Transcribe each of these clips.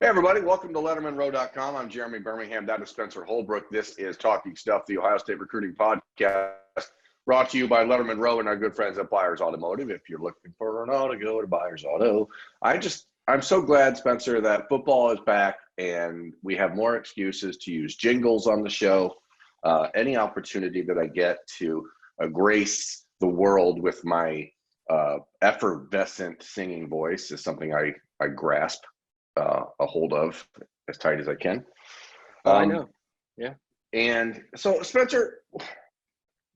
Hey, everybody. Welcome to LettermenRow.com. I'm Jeremy Birmingham. That is Spencer Holbrook. This is Talking Stuff, the Ohio State Recruiting Podcast, brought to you by Lettermen Row and our good friends at Byers Automotive. If you're looking for an auto, go to Byers Auto. I'm so glad, Spencer, that football is back and we have more excuses to use jingles on the show. Any opportunity that I get to grace the world with my effervescent singing voice is something I grasp a hold of as tight as I can. I know. Yeah. And so, Spencer,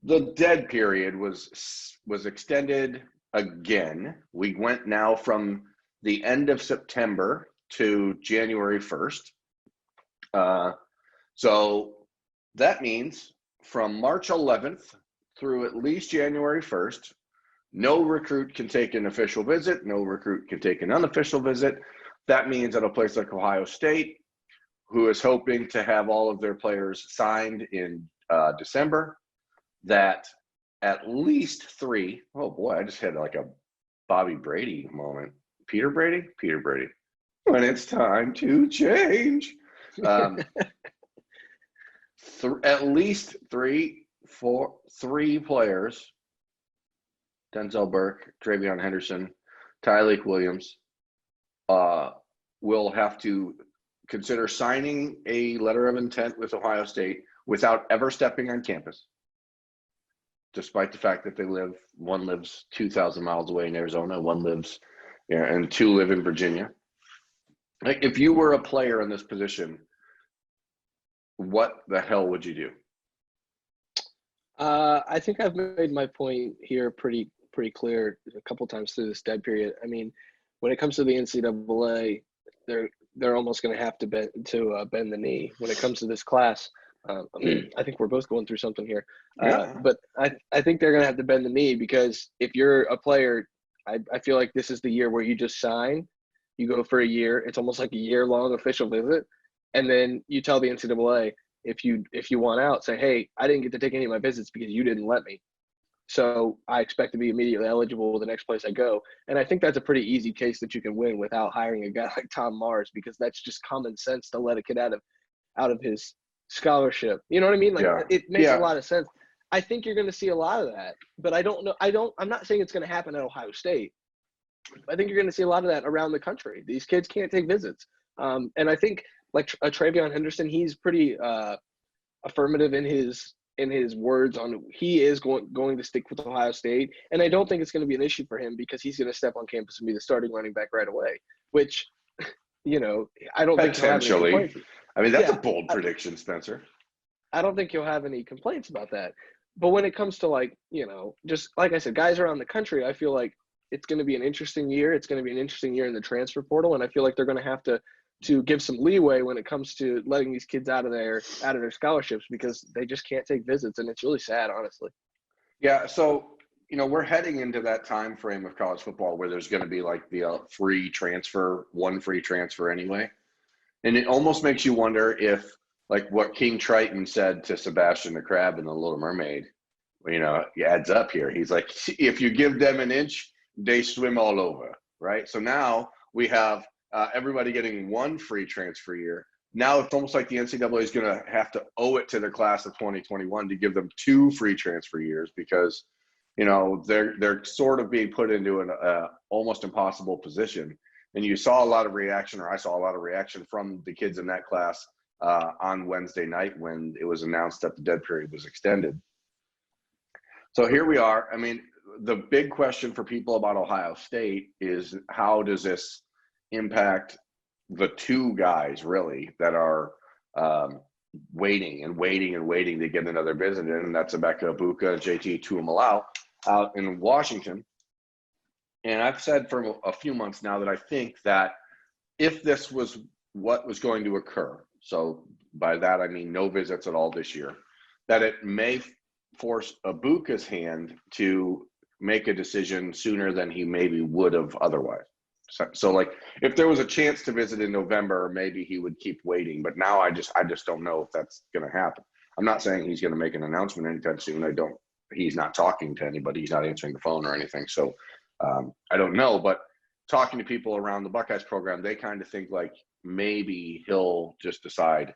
the dead period was extended again. We went now from the end of September to January 1st. So that means from March 11th through at least January 1st, no recruit can take an official visit. No recruit can take an unofficial visit. That means at a place like Ohio State, who is hoping to have all of their players signed in December, that at least three, oh boy, I just had like a Bobby Brady moment. Peter Brady? Peter Brady. When it's time to change. At least three players, Denzel Burke, Travion Henderson, Tyleik Williams, will have to consider signing a letter of intent with Ohio State without ever stepping on campus, despite the fact that one lives 2,000 miles away in Arizona, and two live in Virginia. Like, if you were a player in this position, what the hell would you do? I think I've made my point here pretty clear a couple times through this dead period. I mean, when it comes to the NCAA, they're almost going to have to bend the knee. When it comes to this class, I think we're both going through something here. But I think they're going to have to bend the knee, because if you're a player, I feel like this is the year where you just sign, you go for a year. It's almost like a year-long official visit, and then you tell the NCAA, if you want out, say, hey, I didn't get to take any of my visits because you didn't let me. So I expect to be immediately eligible the next place I go. And I think that's a pretty easy case that you can win without hiring a guy like Tom Mars, because that's just common sense to let a kid out of his scholarship. You know what I mean? It makes a lot of sense. I think you're going to see a lot of that, but I'm not saying it's going to happen at Ohio State. I think you're going to see a lot of that around the country. These kids can't take visits. And I think like a Travion Henderson, he's pretty affirmative in his words on he is going to stick with Ohio State. And I don't think it's going to be an issue for him, because he's going to step on campus and be the starting running back right away, which, I don't think he'll have any complaints. I mean, that's a bold prediction, Spencer. I don't think you'll have any complaints about that. But when it comes to just like I said, guys around the country, I feel like it's going to be an interesting year. It's going to be an interesting year in the transfer portal. And I feel like they're going to have to give some leeway when it comes to letting these kids out of their scholarships, because they just can't take visits. And it's really sad, honestly. Yeah. So, we're heading into that time frame of college football where there's going to be like the one free transfer anyway. And it almost makes you wonder if, like what King Triton said to Sebastian the Crab in The Little Mermaid, he adds up here. He's like, if you give them an inch, they swim all over, right? So now we have everybody getting one free transfer year. Now it's almost like the NCAA is going to have to owe it to the class of 2021 to give them two free transfer years, because, they're sort of being put into an almost impossible position. And you saw a lot of reaction, or I saw a lot of reaction from the kids in that class on Wednesday night when it was announced that the dead period was extended. So here we are. I mean, the big question for people about Ohio State is, how does this impact the two guys really that are waiting to get another visit in, and that's Emeka Egbuka and JT Tuimoloau out in Washington. And I've said for a few months now that I think that if this was what was going to occur, so by that I mean no visits at all this year, that it may force Egbuka's hand to make a decision sooner than he maybe would have otherwise. So like, if there was a chance to visit in November, maybe he would keep waiting. But now I just don't know if that's going to happen. I'm not saying he's going to make an announcement anytime soon. He's not talking to anybody. He's not answering the phone or anything. So I don't know. But talking to people around the Buckeyes program, they kind of think like maybe he'll just decide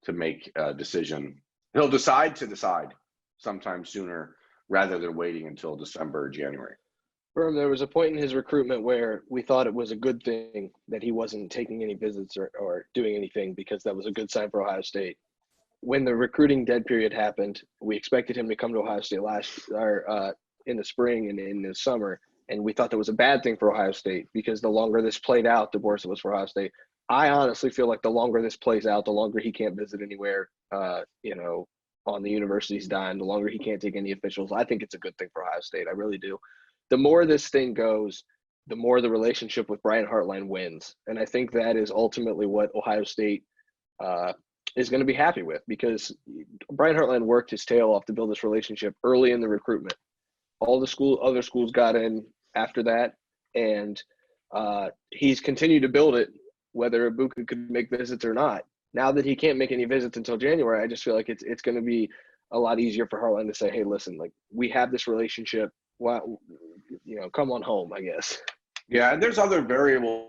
to make a decision. He'll decide to decide sometime sooner rather than waiting until December or January. There was a point in his recruitment where we thought it was a good thing that he wasn't taking any visits or doing anything, because that was a good sign for Ohio State. When the recruiting dead period happened, we expected him to come to Ohio State in the spring and in the summer, and we thought that was a bad thing for Ohio State, because the longer this played out, the worse it was for Ohio State. I honestly feel like the longer this plays out, the longer he can't visit anywhere, on the university's dime, the longer he can't take any officials. I think it's a good thing for Ohio State. I really do. The more this thing goes, the more the relationship with Brian Hartline wins. And I think that is ultimately what Ohio State is going to be happy with, because Brian Hartline worked his tail off to build this relationship early in the recruitment. All the other schools got in after that, and he's continued to build it, whether Ibuka could make visits or not. Now that he can't make any visits until January, I just feel like it's going to be a lot easier for Hartline to say, hey, listen, like, we have this relationship. Well, come on home, I guess. Yeah, and there's other variables.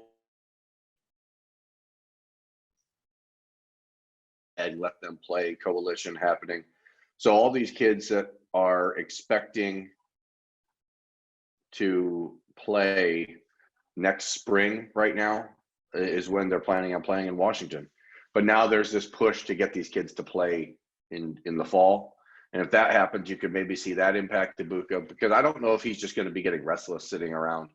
And let them play coalition happening. So all these kids that are expecting to play next spring right now is when they're planning on playing in Washington. But now there's this push to get these kids to play in the fall. And if that happens, you could maybe see that impact Ibuka, because I don't know if he's just going to be getting restless sitting around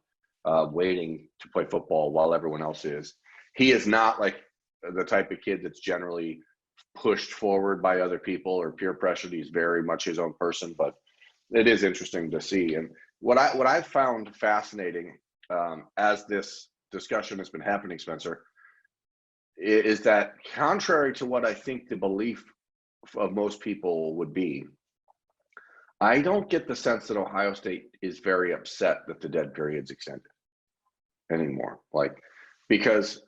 waiting to play football while everyone else is. He is not like the type of kid that's generally pushed forward by other people or peer pressured. He's very much his own person, but it is interesting to see. And what I've found fascinating as this discussion has been happening, Spencer, is that contrary to what I think the belief of most people would be, I don't get the sense that Ohio State is very upset that the dead period's extended anymore. Like, because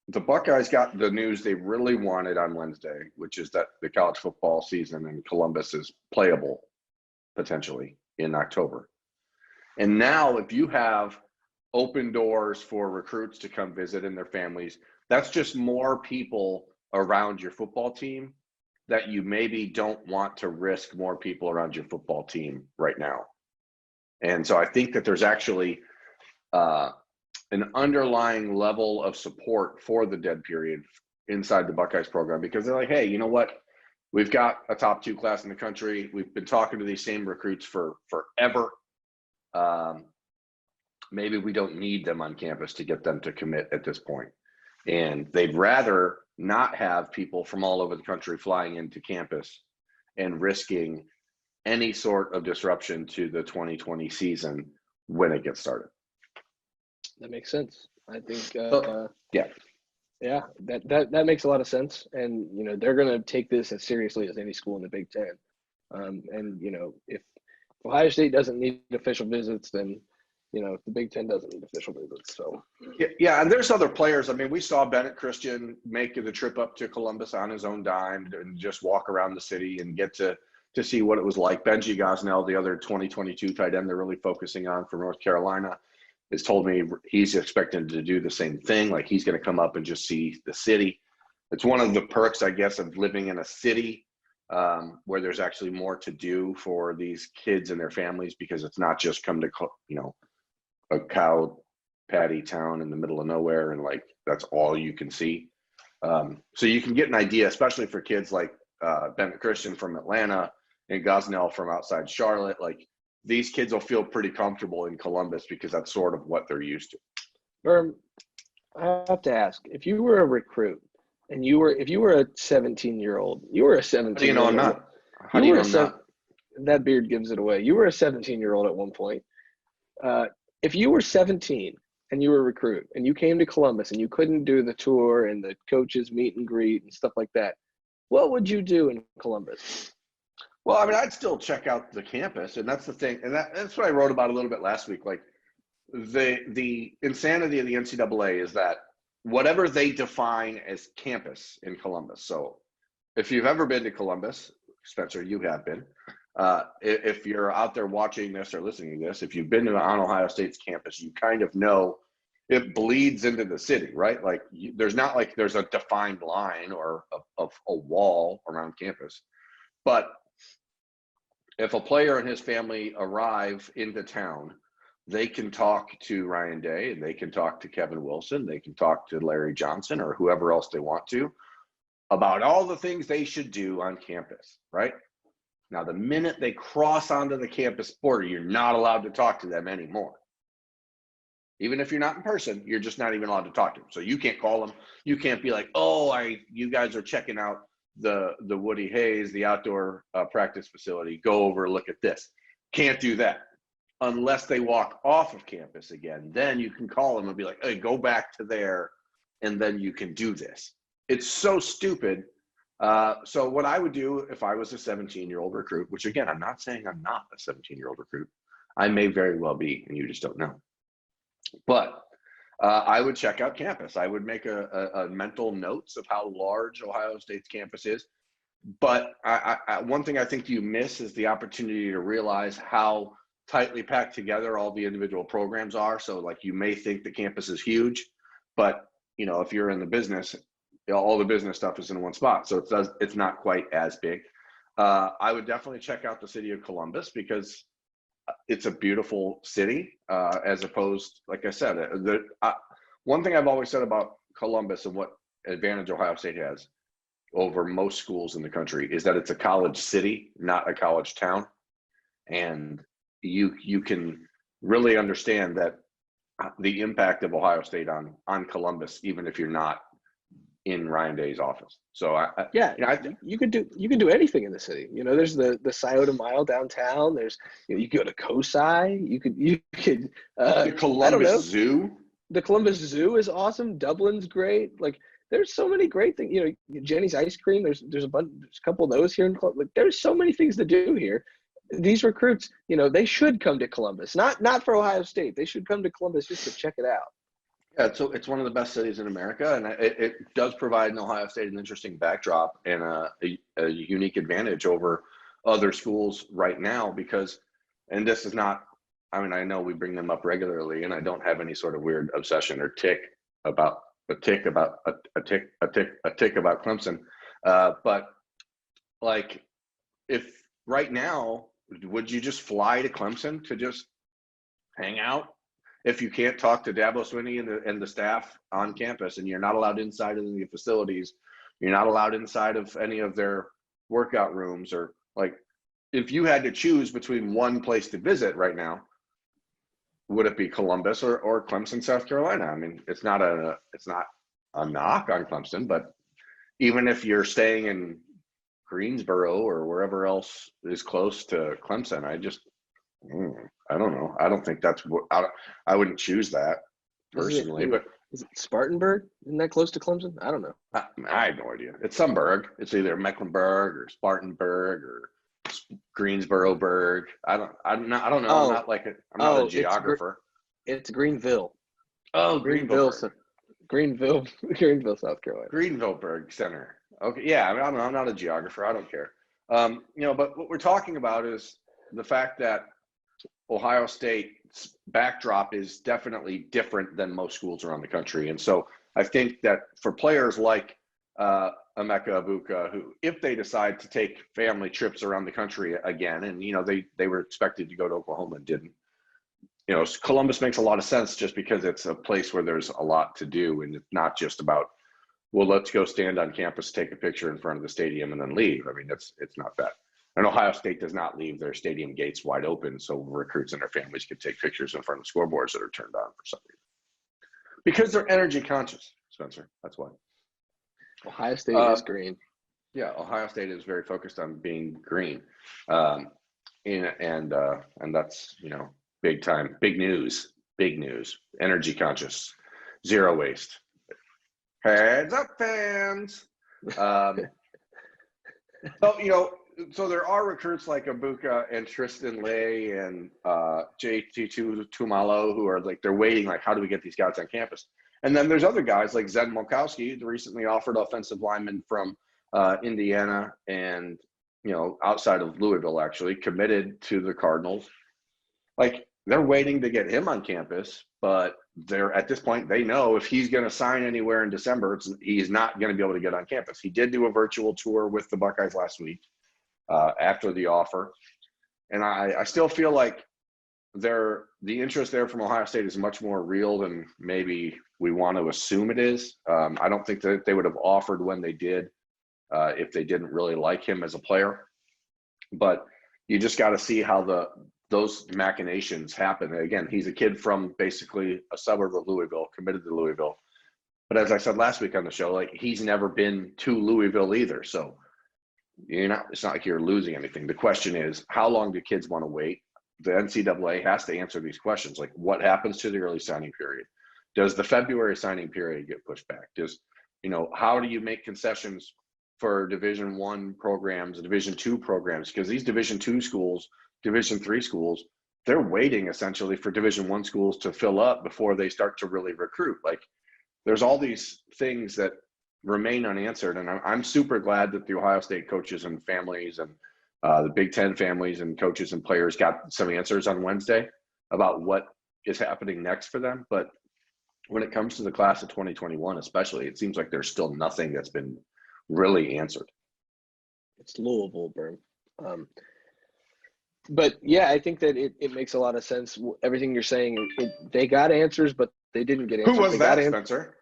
the Buckeyes got the news they really wanted on Wednesday, which is that the college football season in Columbus is playable potentially in October. And now if you have open doors for recruits to come visit and their families, that's just more people around your football team that you maybe don't want to risk more people around your football team right now. And so I think that there's actually an underlying level of support for the dead period inside the Buckeyes program, because they're like, hey, you know what? We've got a top 2 class in the country. We've been talking to these same recruits for forever. Maybe we don't need them on campus to get them to commit at this point. And they'd rather not have people from all over the country flying into campus and risking any sort of disruption to the 2020 season when it gets started. That makes sense. I think, yeah, that makes a lot of sense. And, they're going to take this as seriously as any school in the Big Ten. And, if Ohio State doesn't need official visits, then, the Big Ten doesn't need official visits. So, yeah. And there's other players. I mean, we saw Bennett Christian make the trip up to Columbus on his own dime and just walk around the city and get to see what it was like. Benji Gosnell, the other 2022 tight end they're really focusing on for North Carolina, has told me he's expecting to do the same thing. Like, he's going to come up and just see the city. It's one of the perks, I guess, of living in a city where there's actually more to do for these kids and their families, because it's not just come to, a cow patty town in the middle of nowhere and like that's all you can see. So you can get an idea, especially for kids like Bennett Christian from Atlanta and Gosnell from outside Charlotte. Like, these kids will feel pretty comfortable in Columbus because that's sort of what they're used to. I have to ask, if you were a recruit and if you were a 17-year-old, you were a 17. I'm not? How do you know I'm not? That beard gives it away. You were a 17-year-old at one point. If you were 17 and you were a recruit and you came to Columbus and you couldn't do the tour and the coaches meet and greet and stuff like that, what would you do in Columbus? Well, I mean, I'd still check out the campus, and that's the thing. And that's what I wrote about a little bit last week. Like, the insanity of the NCAA is that whatever they define as campus in Columbus. So if you've ever been to Columbus, Spencer, you have been, If you're out there watching this or listening to this, if you've been on Ohio State's campus, you kind of know it bleeds into the city, right? Like there's not like there's a defined line or a wall around campus. But if a player and his family arrive into town, they can talk to Ryan Day and they can talk to Kevin Wilson. They can talk to Larry Johnson or whoever else they want to about all the things they should do on campus, right? Now, the minute they cross onto the campus border, you're not allowed to talk to them anymore. Even if you're not in person, you're just not even allowed to talk to them. So you can't call them. You can't be like, oh, you guys are checking out the Woody Hayes, the outdoor practice facility. Go over, look at this. Can't do that unless they walk off of campus again. Then you can call them and be like, hey, go back to there, and then you can do this. It's so stupid. So what I would do if I was a 17-year-old recruit, which again, I'm not saying I'm not a 17-year-old recruit. I may very well be, and you just don't know. But I would check out campus. I would make a mental notes of how large Ohio State's campus is. But one thing I think you miss is the opportunity to realize how tightly packed together all the individual programs are. So like you may think the campus is huge, but you know, if you're in the business, all the business stuff is in one spot. So it's not quite as big. I would definitely check out the city of Columbus because it's a beautiful city, as opposed, like I said, one thing I've always said about Columbus and what advantage Ohio State has over most schools in the country is that it's a college city, not a college town. And you can really understand that the impact of Ohio State on Columbus, even if you're not in Ryan Day's office. So you could do anything in the city. You know, there's the Scioto Mile downtown. There's, you know, you could go to COSI. You could the Columbus Zoo. The Columbus Zoo is awesome. Dublin's great. Like there's so many great things. You know, Jenny's Ice Cream. There's a couple of those here in Columbus. Like there's so many things to do here. These recruits, you know, they should come to Columbus. Not for Ohio State. They should come to Columbus just to check it out. Yeah, so it's one of the best cities in America, and it does provide in Ohio State an interesting backdrop and a unique advantage over other schools right now because, and this is not, I mean, I know we bring them up regularly, and I don't have any sort of weird obsession or tick about Clemson, but like, if right now, would you just fly to Clemson to just hang out? If you can't talk to Dabo Swinney and the staff on campus, and you're not allowed inside of the facilities, you're not allowed inside of any of their workout rooms, or like, if you had to choose between one place to visit right now, would it be Columbus or Clemson, South Carolina? I mean, it's not a knock on Clemson, but even if you're staying in Greensboro or wherever else is close to Clemson, I don't know. I don't think that's what I wouldn't choose that personally. But is it Spartanburg? Isn't that close to Clemson? I don't know. I have no idea. It's some burg. It's either Mecklenburg or Spartanburg or Greensboro-burg. I don't know. I'm not a geographer. It's Greenville. Oh, Greenville, South Carolina. Greenvilleburg Center. Okay, yeah. I mean, I'm not a geographer. I don't care. You know, but what we're talking about is the fact that Ohio State's backdrop is definitely different than most schools around the country. And so I think that for players like Emeka Egbuka, who, if they decide to take family trips around the country again, and, you know, they were expected to go to Oklahoma and didn't, you know, Columbus makes a lot of sense just because it's a place where there's a lot to do. And it's not just about, well, let's go stand on campus, take a picture in front of the stadium and then leave. I mean, it's not that. And Ohio State does not leave their stadium gates wide open so recruits and their families can take pictures in front of scoreboards that are turned on for some reason. Because they're energy conscious, Spencer. That's why. Ohio State is green. Yeah, Ohio State is very focused on being green. And that's, you know, big time, big news, energy conscious, zero waste. Heads up, fans. So, you know, so there are recruits like Egbuka and Tristan Lay and JT Tumalo who are like, they're waiting, like, how do we get these guys on campus? And then there's other guys like Zen Molkowski, the recently offered offensive lineman from Indiana, and outside of Louisville, actually committed to the Cardinals. Like, they're waiting to get him on campus, but they're at this point, they know if he's going to sign anywhere in December, he's not going to be able to get on campus. He did do a virtual tour with the Buckeyes last week after the offer. And I still feel like the interest there from Ohio State is much more real than maybe we want to assume it is. I don't think that they would have offered when they did if they didn't really like him as a player. But you just got to see how those machinations happen. Again, he's a kid from basically a suburb of Louisville, committed to Louisville. But as I said last week on the show, like, he's never been to Louisville either. So it's not like you're losing anything. The question is, how long do kids want to wait? The NCAA has to answer these questions. Like, what happens to the early signing period? Does the February signing period get pushed back? How do you make concessions for Division I programs and Division II programs? Because these Division II schools, Division III schools, they're waiting essentially for Division I schools to fill up before they start to really recruit. Like, there's all these things that remain unanswered. And I'm super glad that the Ohio State coaches and families and the Big Ten families and coaches and players got some answers on Wednesday about what is happening next for them. But when it comes to the class of 2021, especially, it seems like there's still nothing that's been really answered. It's Louisville, Burn. But yeah, I think that it makes a lot of sense. Everything you're saying, they got answers, but they didn't get answers. Who was that, Spencer?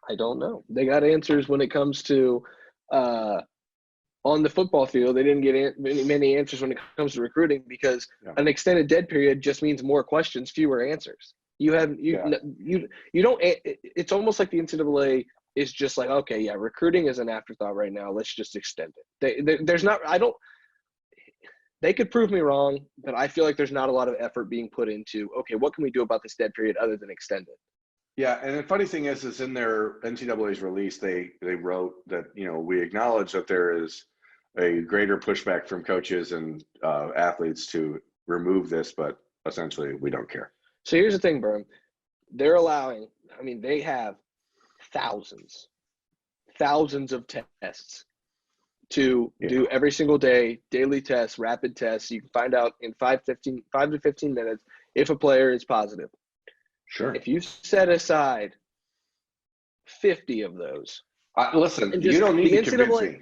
I don't know. They got answers when it comes to on the football field. They didn't get many answers when it comes to recruiting, because an extended dead period just means more questions, fewer answers. You don't. It's almost like the NCAA is just like, okay, yeah, recruiting is an afterthought right now. Let's just extend it. There's not. They could prove me wrong, but I feel like there's not a lot of effort being put into, okay, what can we do about this dead period other than extend it? Yeah, and the funny thing is in their NCAA's release, they wrote that, we acknowledge that there is a greater pushback from coaches and athletes to remove this, but essentially we don't care. So here's the thing, Berm. They're allowing, they have thousands of tests to do every single day, daily tests, rapid tests. You can find out in 5 to 15 minutes if a player is positive. Sure. If you set aside 50 of those. Listen, you don't need to convince me.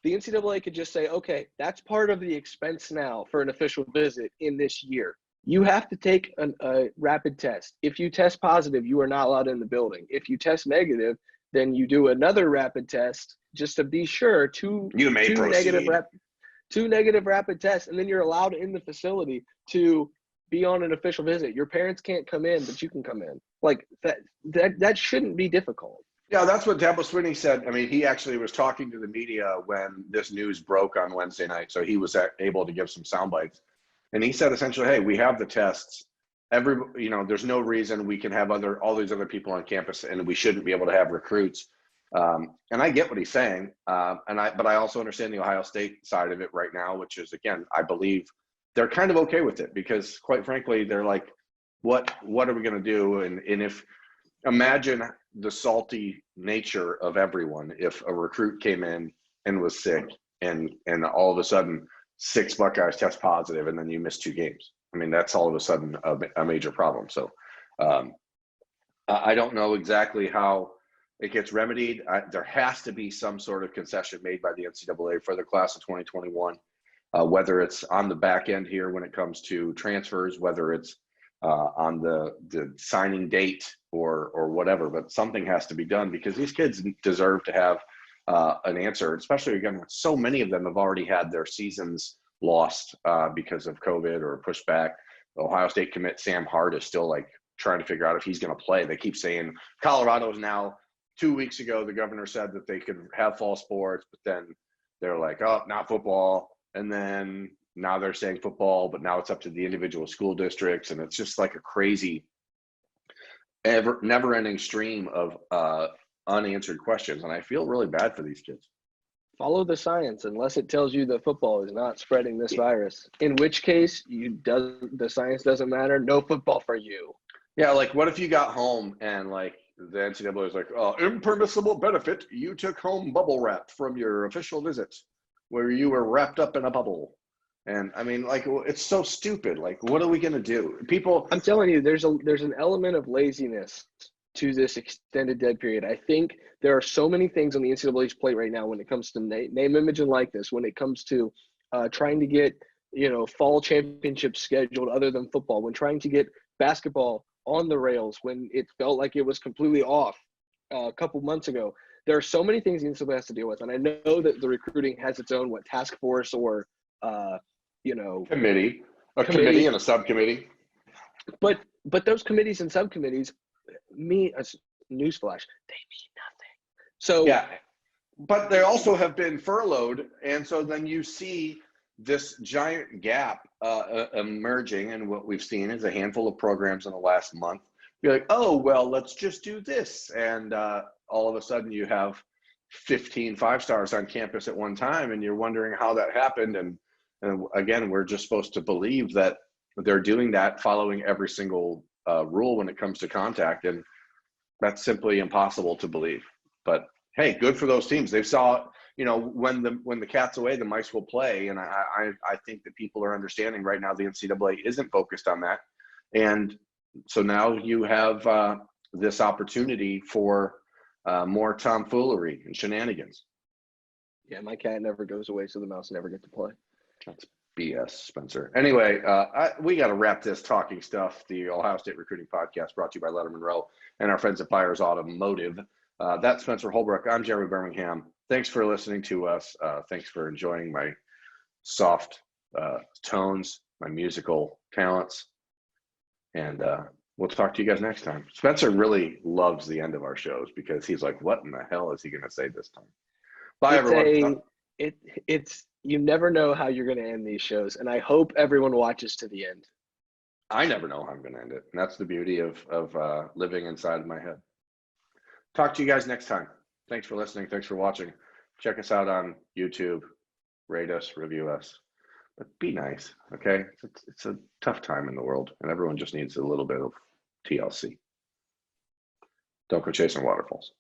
The NCAA could just say, okay, that's part of the expense now for an official visit in this year. You have to take a rapid test. If you test positive, you are not allowed in the building. If you test negative, then you do another rapid test just to be sure. Two negative rapid tests, and then you're allowed in the facility to be on an official visit. Your parents can't come in, but you can come in. Like that shouldn't be difficult. Yeah, that's what Dabo Swinney said. He actually was talking to the media when this news broke on Wednesday night, so he was able to give some sound bites. And he said essentially, hey, we have the tests. There's no reason we can have all these other people on campus and we shouldn't be able to have recruits. And I get what he's saying. But I also understand the Ohio State side of it right now, which is, again, I believe they're kind of okay with it because, quite frankly, they're like, what are we going to do? And if imagine the salty nature of everyone if a recruit came in and was sick and all of a sudden 6 Buckeyes test positive and then you miss 2 games. That's all of a sudden a major problem. So I don't know exactly how it gets remedied. There has to be some sort of concession made by the NCAA for the class of 2021, whether it's on the back end here when it comes to transfers, whether it's on the signing date or whatever. But something has to be done because these kids deserve to have an answer, especially, again, so many of them have already had their seasons lost because of COVID or pushback. Ohio State commit Sam Hart is still trying to figure out if he's going to play. They keep saying Colorado's now. 2 weeks ago, the governor said that they could have fall sports, but then they're like, oh, not football. And then now they're saying football, but now it's up to the individual school districts. And it's just like a crazy, never-ending stream of unanswered questions. And I feel really bad for these kids. Follow the science unless it tells you that football is not spreading this virus, in which case the science doesn't matter. No football for you. Yeah, what if you got home and the NCAA was like, oh, impermissible benefit, you took home bubble wrap from your official visit. where you were wrapped up in a bubble. And I mean, like, it's so stupid. Like, what are we going to do? People, I'm telling you, there's an element of laziness to this extended dead period. I think there are so many things on the NCAA's plate right now when it comes to name, image, and likeness, when it comes to trying to get, fall championships scheduled other than football, when trying to get basketball on the rails, when it felt like it was completely off a couple months ago. There are so many things the NCAA has to deal with. And I know that the recruiting has its own, task force or, committee, a committee. committee and a subcommittee. But those committees and subcommittees newsflash, they mean nothing. So yeah, but they also have been furloughed, and so then you see this giant gap emerging, and what we've seen is a handful of programs in the last month. You're like, oh well, let's just do this, and all of a sudden you have 15 5-stars on campus at one time, and you're wondering how that happened. And again, we're just supposed to believe that they're doing that, following every single rule when it comes to contact, and that's simply impossible to believe. But hey, good for those teams. They saw, when the cat's away, the mice will play, and I think that people are understanding right now the NCAA isn't focused on that, and so now you have this opportunity for more tomfoolery and shenanigans. Yeah, my cat never goes away, so the mouse never get to play. That's BS, Spencer. Anyway, we got to wrap this talking stuff. The Ohio State Recruiting Podcast, brought to you by Lettermen Row and our friends at Byers Automotive. That's Spencer Holbrook. I'm Jeremy Birmingham. Thanks for listening to us. Thanks for enjoying my soft tones, my musical talents. And we'll talk to you guys next time. Spencer really loves the end of our shows because he's like, what in the hell is he going to say this time? Bye, everyone. It's you never know how you're going to end these shows, and I hope everyone watches to the end. I never know how I'm going to end it, and that's the beauty of living inside of my head. Talk to you guys next time. Thanks for listening. Thanks for watching. Check us out on YouTube. Rate us, review us. But be nice, okay? It's a tough time in the world, and everyone just needs a little bit of TLC. Don't go chasing waterfalls.